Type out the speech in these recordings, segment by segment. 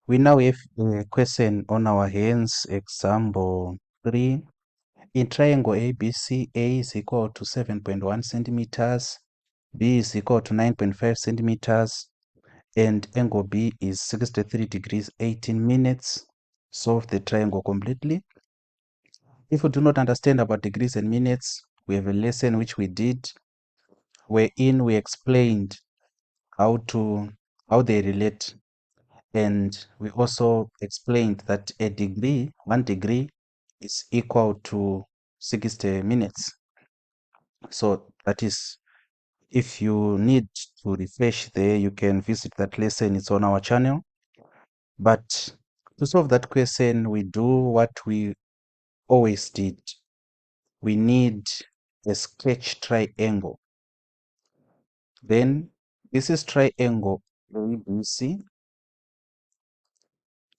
We now have a question on our hands, example 3. In triangle ABC, A is equal to 7.1 centimeters, B is equal to 9.5 centimeters, and angle B is 63 degrees 18 minutes. Solve the triangle completely. If you do not understand about degrees and minutes, we have a lesson which we did wherein we explained how they relate, and we also explained that a degree, 1 degree, is equal to 60 minutes. So that is, if you need to refresh there, you can visit that lesson. It's on our channel. But to solve that question, we do what we always did. We need a sketch triangle. Then this is triangle ABC.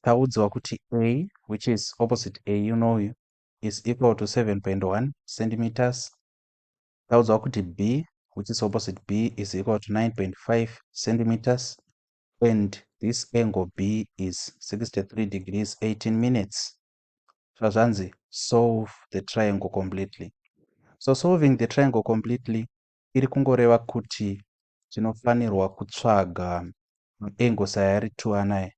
Taudzwa kuti A, which is opposite A, is equal to 7.1 centimeters. Taudzwa kuti B, which is opposite B, is equal to 9.5 centimeters. And this angle B is 63 degrees 18 minutes. Zvazvanzi, solve the triangle completely. So solving the triangle completely iri kungoreva kuti tinofanirwa kutsvaga angles aya ari 2 anaya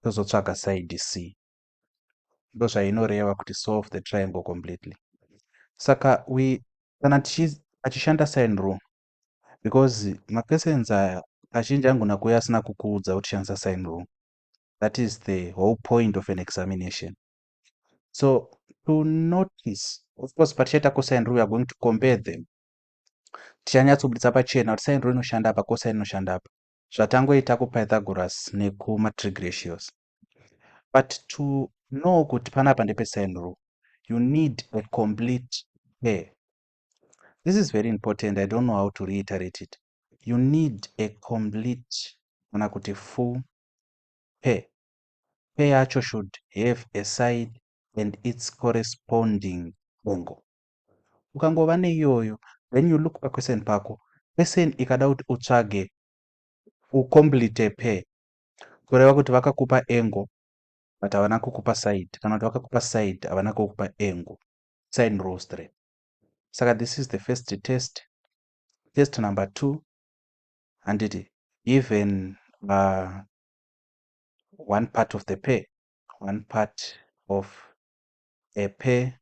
tozotsvaga side C. Ndo zvainoreva kuti solve the triangle completely. Saka kana achishanda sign rule, because maquestions aya kazhinji angona kuuya asina kukuudza kuti shandisa sign rule. That is the whole point of an examination. So to notice, of course, patichaita cosine rule, we are going to compare them. Tichanyatsobudisa pachena kuti sine rule inoshanda apa, cosine inoshanda apa. Zvatangoita kuPythagoras nekumaTrig ratios. But to know kuti panapa ndepe sine rule, you need a complete pair. This is very important. I don't know how to reiterate it. You need a complete, kana kuti full pair. Pair yacho should have a side and its corresponding angle. Ukangova neiyoyo, when you look paquestion pako, question ikada kuti utsvage ucomplete pair, kureva kuti vakakupa angle but havana kukupa side, kana kuti vakakupa side havana kukupa angle. Sine rule straight. Saka this is the first test. Test number 2, and even one part of the pair, one part of a pair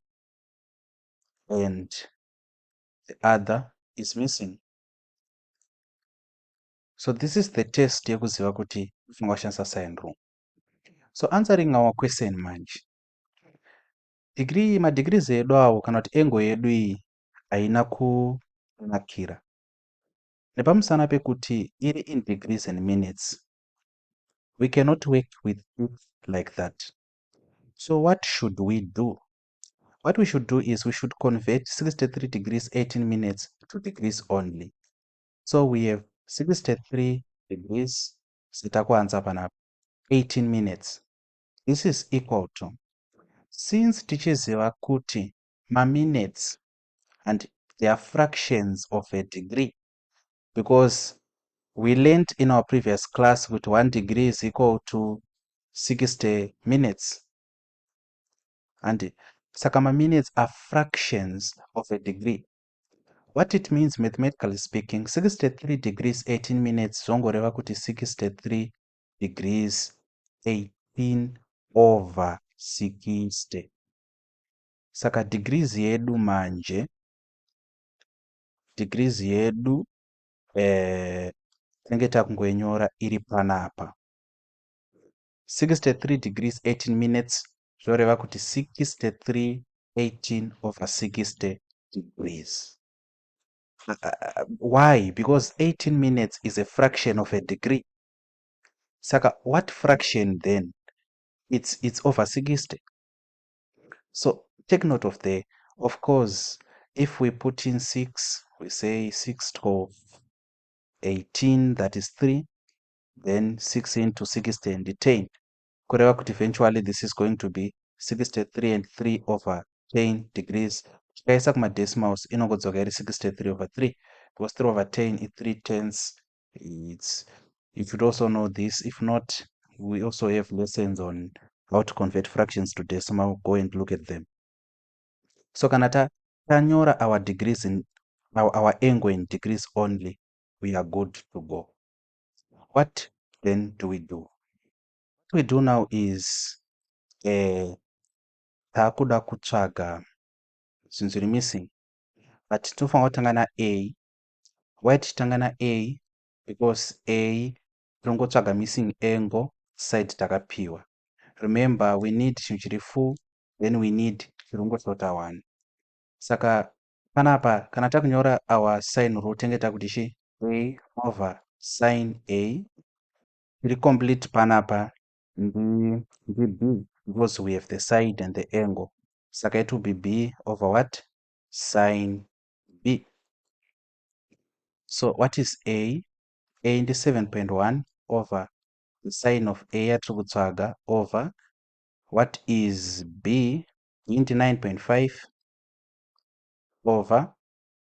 and the other is missing. So this is the test yekuziva kuti ufunga kushandisa sine rule. So answering our question manje, madegrees edu awo kana kuti angle yedu iyi haina kunakira nepamusana pekuti iri in degrees and minutes. We cannot work with it like that. So what should we do? What we should do is we should convert 63 degrees 18 minutes to degrees only. So we have 63 degrees zitakuanza panapa 18 minutes. This is equal to, since tichiziva kuti minutes and they are fractions of a degree, because we learned in our previous class with 1 degree is equal to 60 minutes. And saka minutes are fractions of a degree. What it means mathematically speaking, 63 degrees 18 minutes zvongoreva kuti 63 degrees 18 over 60. Saka degrees yedu manje, degrees yedu tinenge takungoinyora iri panapa. 63 degrees 18 minutes zvoreva kuti 63 18 over 60 degrees. Why? Because 18 minutes is a fraction of a degree. Saka what fraction then? It's over 60. So take note of the, of course, if we put in 6, we say 6 to 18, that is 3, then 6 into 60 and 10. Kureva kuti eventually this is going to be 63 and 3 over 10 degrees. Tikaisa kumadecimals inongodzoka iri 63 over 3, because 3 over 10 is 3 tenths. You should also know this. If not, we also have lessons on how to convert fractions to decimal. Go and look at them. So kana tanyora our degrees in our angle in degrees only, we are good to go. What then do we do? What we do now is takuda kutsvaga zvinhu zviri missing, but tinofanira kutanga na-a. Why tichitanga na-a? Because a tongotsvaga missing angle side takapiwa. Remember, we need chinhu chiri full, then we need chirongosota 1. Saka panapa kana takunyora our sign rule tenge takuti chi a over sin a tiri complete panapa ndi b, because we have the side and the angle. Saka it will be b over what? Sin b. So what is a? A ndi 7.1 over the sine of a yatiri kutsvaga over what is b into 9.5 over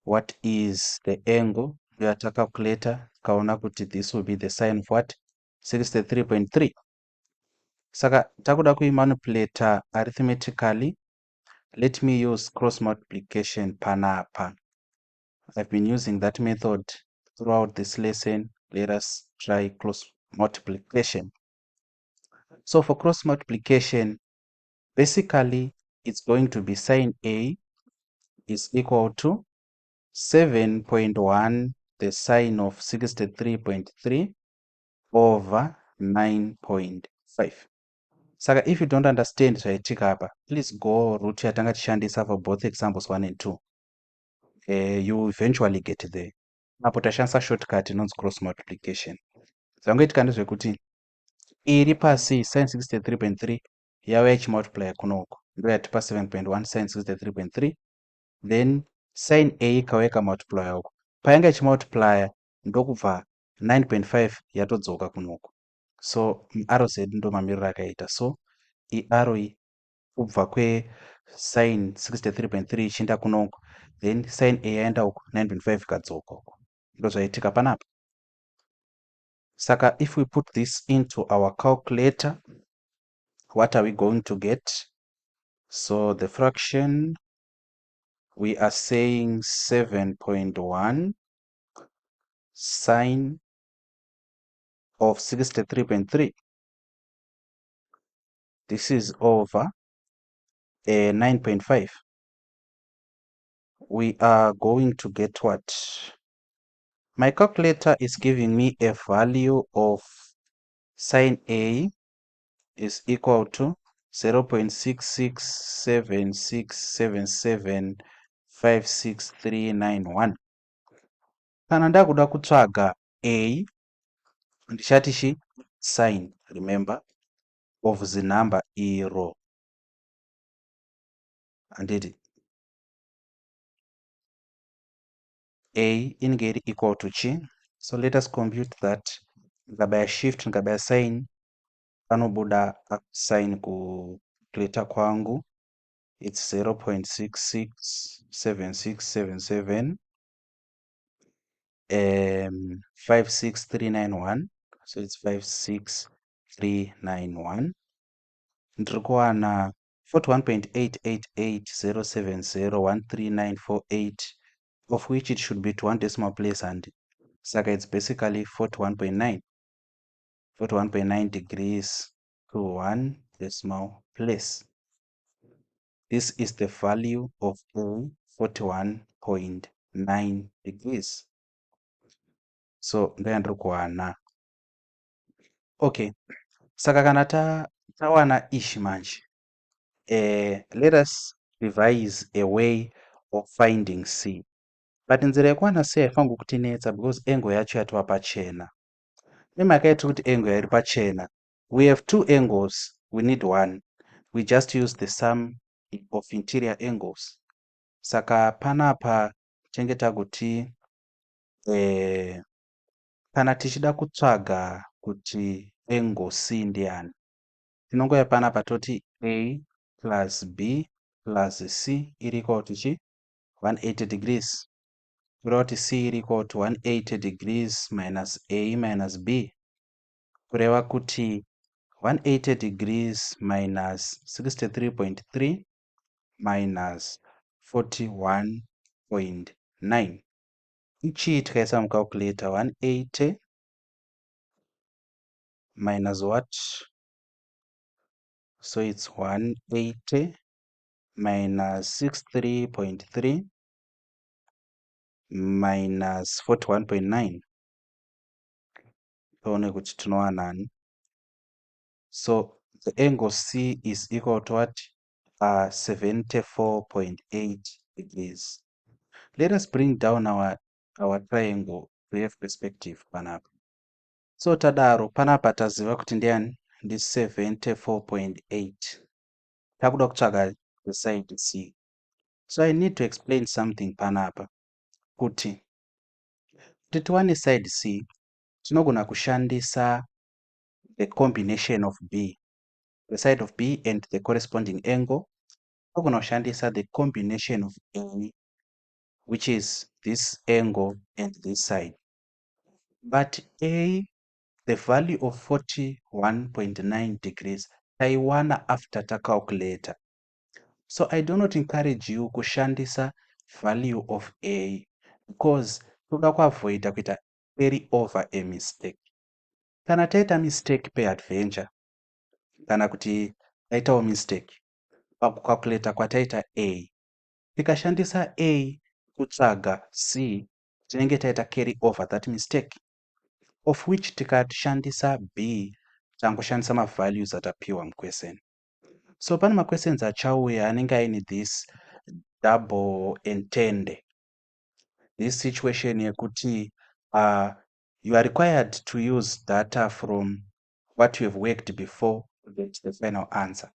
what is the angle yatacalculator kaona kuti this will be the sine of what? 63.3. Saka takuda kuimanipulata arithmetically, let me use cross multiplication panapa. I've been using that method throughout this lesson. Let us try cross multiplication. So for cross multiplication, basically it's going to be sine a is equal to 7.1 the sine of 63.3 over 9.5. Saka if you don't understand zvaitika apa, please go route yatanga tishandisa for both examples 1 and 2. You eventually get there. Apo tashandisa shortcut inonzi cross multiplication. Zvangoitika ndezvekuti iri pasi sine 63.3 yauya ichimultiply kunoko ndo yatipa 7.1 sine 63.3, then sine a ikauya ikamultiply uko. Painga ichimultiply ndokubva 9.5 yatodzoka kunoko. So arrow z ndo mamiriro akaita. So arrow iyi kubva sine 63.3 ichienda kunoko, then sine a yaenda uko 9.5 ikadzoka uko. Ndo zvaitika panapa. Saka if we put this into our calculator, what are we going to get? So the fraction, we are saying 7.1 sine of 63.3. This is over 9.5. We are going to get what? My calculator is giving me a value of sine a is equal to 0.6676775639. Kana ndakuda kutsvaga a, ndichati chi sine, remember, of the number iro. Handiti a inenge iri equal to chi. So let us compute that. Ngabaya shift ngabaya sine panobuda sine kucalculator kwangu. It's 0.667677 56391. So it's 56391. Ndiri kuwana 41.8880701394.8, of which it should be to 1 decimal place, and saka it's basically 41.9. 41.9 degrees to 1 decimal place. This is the value of A, 41.9 degrees. So ndayandiri kuwana. Okay, saka kana tawana ishi manje, let us devise a way of finding C. But nzira yekuwana C haifaniri kutinetsa because angle yacho yatova pachena. Nemhaka yatiri kuti angle iri pachena, we have two angles, we need one. We just use the sum of interior angles. Saka panapa tinenge takuti kana tichida kutsvaga kuti angle C ndiani, tinongoya panapa toti A plus B plus C iri equal to chi 180 degrees. Kureva kuti C iri equal to 180 degrees minus A minus B. Kureva kuti 180 degrees minus 63.3 minus 41.9. Ichi tikaisa mucalculator 180 minus what? So it's 180 minus 63.3 minus 41.9. Toone kuti tinowanani. So the angle C is equal to what? 74.8 degrees. Let us bring down our triangle to have perspective panapa. So tadaro panapa taziva kuti ndiani? Ndi 74.8. Takuda kutsvaga the side C. So I need to explain something panapa. Kuti tiwane side C, tinogona kushandisa the combination of B. The side of B and the corresponding angle. Tinogona kushandisa the combination of A, which is this angle and this side. But A, the value of 41.9 degrees, taiwana after ta calculator. So I do not encourage you kushandisa value of A because toda kuavoida kuita carry over a mistake. Kana taita mistake peadventure, kana kuti taitawo mistake pakucalculata kwataita A, tikashandisa A kutsvaga C, tinenge taita carry over that mistake, of which tikashandisa B tangoshandisa mavalues atapiwa muquestion. So pane maquestions achauya anenge aine this double entende, this situation yekuti you are required to use data from what you have worked before to get the final answer.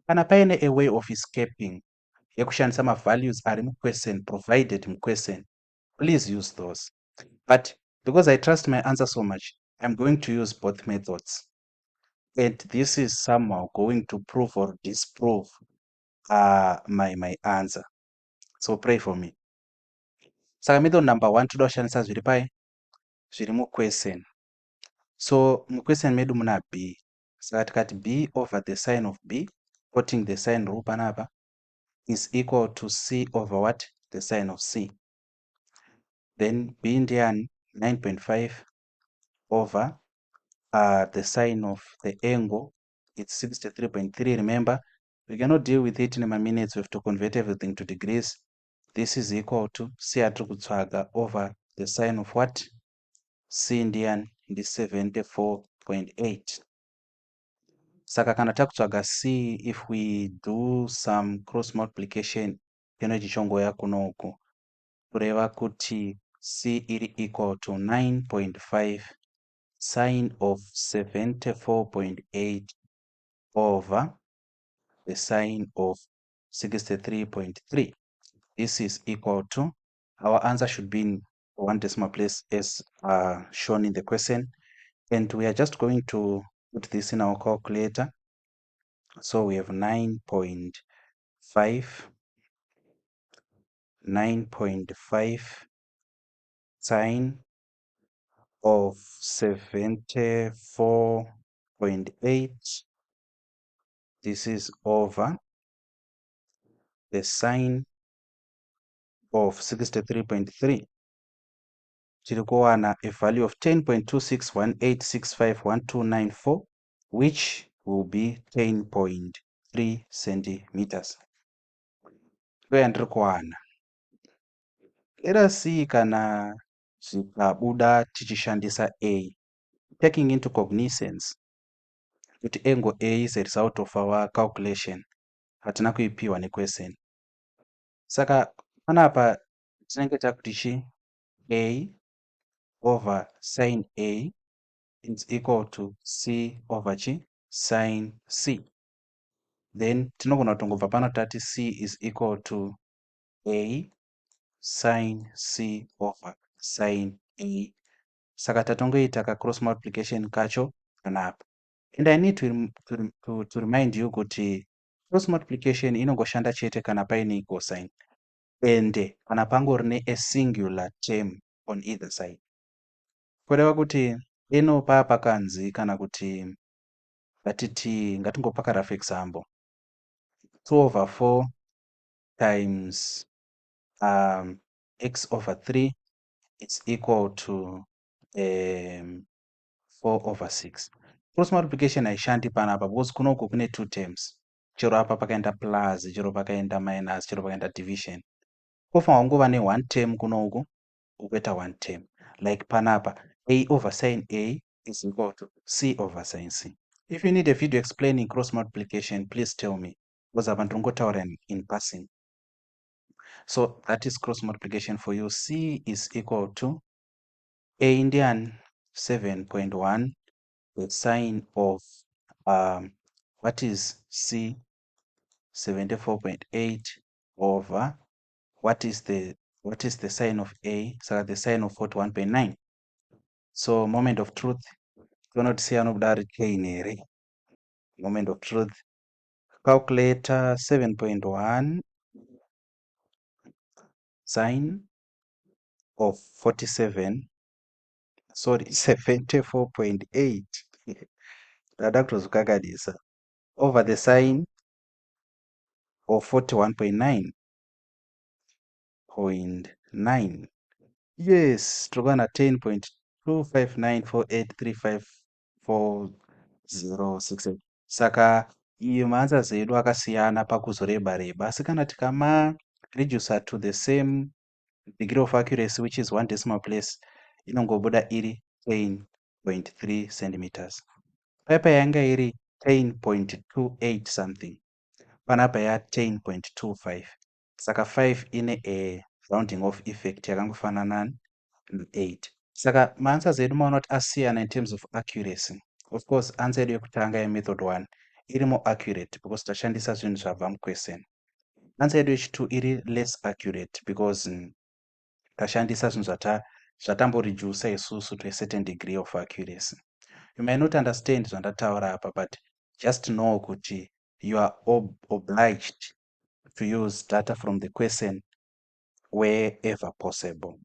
Kana paine a way of escaping yekushandisa mavalues ari muquestion provided muquestion, please use those. But because I trust my answer so much, I'm going to use both methods. And this is somehow going to prove or disprove my answer. So pray for me. Saka method number 1 toda kushandisa zviri pai, zviri muquestion. So muquestion medu muna B. Saka tikati B over the sine of B, quoting the sine rule panapa, is equal to C over what? The sine of C. Then B ndiani 9.5 over the sine of the angle, it's 63.3. Remember, we cannot deal with it in a minutes. We have to convert everything to degrees. This is equal to C atikutsvaga over the sine of what? C ndiani ndi 74.8. Saka kana takutsvaga C, if we do some cross multiplication, inochichongoya kuno uku, kureva kuti C iri equal to 9.5 sine of 74.8 over the sine of 63.3. This is equal to, our answer should be in one decimal place as shown in the question. And we are just going to put this in our calculator. So we have 9.5 sine of 74.8. This is over the sine of 63.3. Tiri kuwana a value of 10.2618651294, which will be 10.3 centimeters. Ndiri kuwana. Let us see kana zvikabuda tichishandisa A, taking into cognizance kuti angle A is a result of our calculation, hatina kuipiwa nequestion. Saka panapa tinenge takuti chi A over sine A is equal to C over chi sine C. Then tinogona kutongobva pano tati C is equal to A sine C over sine A. Saka tatongoita ka cross multiplication kacho panapa. And I need to remind you kuti cross multiplication inongoshanda chete kana paine equal sign. And kana pangorine a singular term on either side. Kureva kuti ino pakanzi kana kuti ngatiti ngatingopa karafu example 2/4 times x over 3 is equal to 4/6. Cross multiplication haishandi panapa because kunoku kune 2 terms. Chero apa pakaenda plus, chero pakaenda minus, chero pakaenda division. Kofanira kungova ne1 term kunoku, ugoita 1 term. Like panapa, a over sin a is equal to c over sin c. If you need a video explaining cross multiplication, please tell me, because apa ndinongotaura in passing. So that is cross multiplication for you. C is equal to a Indian 7.1, the sine of what is C 74.8 over what is the sine of A, so the sine of 41.9. So moment of truth, cannot say anobda k. Moment of truth, calculator 7.1 sine of 47, sorry 74.8 ndada kutozvikakadisa over the sine of 41.9. Yes, tokana 10.25948354068. Saka iyo maanswers edu akasiyana pakuzoreba reba, asi kana tikama reduce to the same degree of accuracy which is 1 decimal place, inongobuda iri 10.3 centimeters. Paipa yanga iri 10.28 something, panapa ya 10.25. Saka 5 ine a rounding off effect yakangofanana 8. Saka maanswers edu maona kuti asiyana in terms of accuracy. Of course, answer yedu yekutanga yemethod 1 iri more accurate because tashandisa zvinhu zvabva muquestion. Answer yedu yechi2 iri less accurate because tashandisa zvinhu zvatamboredusa isusu to a certain degree of accuracy. You may not understand zvandataura apa, but just know kuti you are obliged to use data from the question wherever possible.